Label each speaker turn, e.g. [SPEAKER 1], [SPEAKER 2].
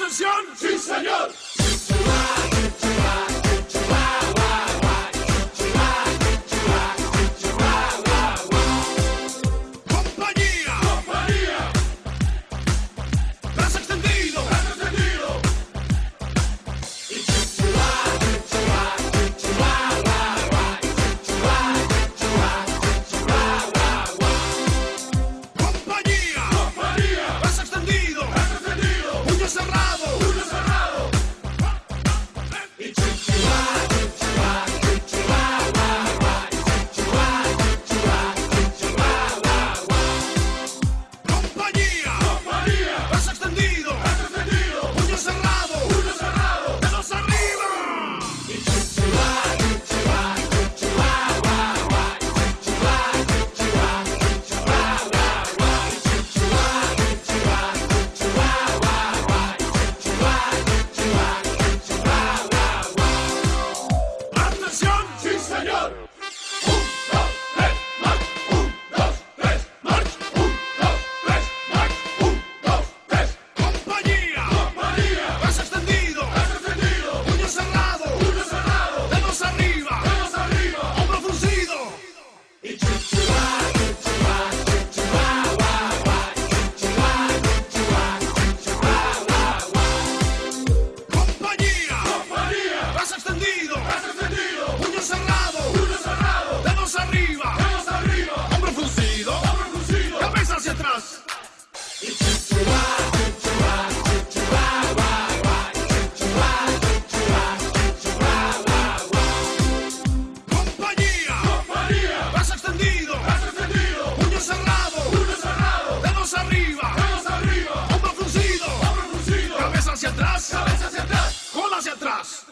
[SPEAKER 1] ¡Atención! ¡Sí, señor! ¡Compañía! ¡Compañía! ¡Brazo extendido! ¡Brazo extendido! ¡Compañía! ¡Compañía! ¡Brazo extendido! ¡Brazo extendido! ¡Puño cerrado! ¡Puño cerrado! ¡Compañía! ¡Compañía! ¡Brazo extendido! ¡Brazo extendido! ¡Puño cerrado! ¡Puño cerrado! ¡Dedos arriba! ¡Atención! ¡Sí, señor! ¡Un, dos, tres, march! ¡Un, dos, tres, march! ¡Un, dos, tres, march! ¡Un, dos, tres! ¡Compañía! ¡Compañía! ¡Brazo extendido! ¡Brazo extendido! ¡Puño cerrado! ¡Puño cerrado! ¡Dedos arriba! ¡Dedos arriba! ¡Hombro fruncido! ¡Compañía! ¡Compañía! ¡Brazo extendido! ¡Brazo extendido! ¡Puño cerrado! ¡Puño cerrado! ¡Dedos arriba! ¡Dedos arriba! ¡Hombro fruncido! ¡Hombro fruncido! ¡Cabeza hacia atrás! ¡Compañía! ¡Compañía! ¡Brazo extendido! ¡Brazo extendido! ¡Puño cerrado! ¡Puño cerrado! ¡Dedos arriba! ¡Dedos arriba! ¡Hombro fruncido! ¡Hombro fruncido! ¡Cabeza hacia atrás! ¡Cabeza hacia atrás! ¡Cola hacia atrás!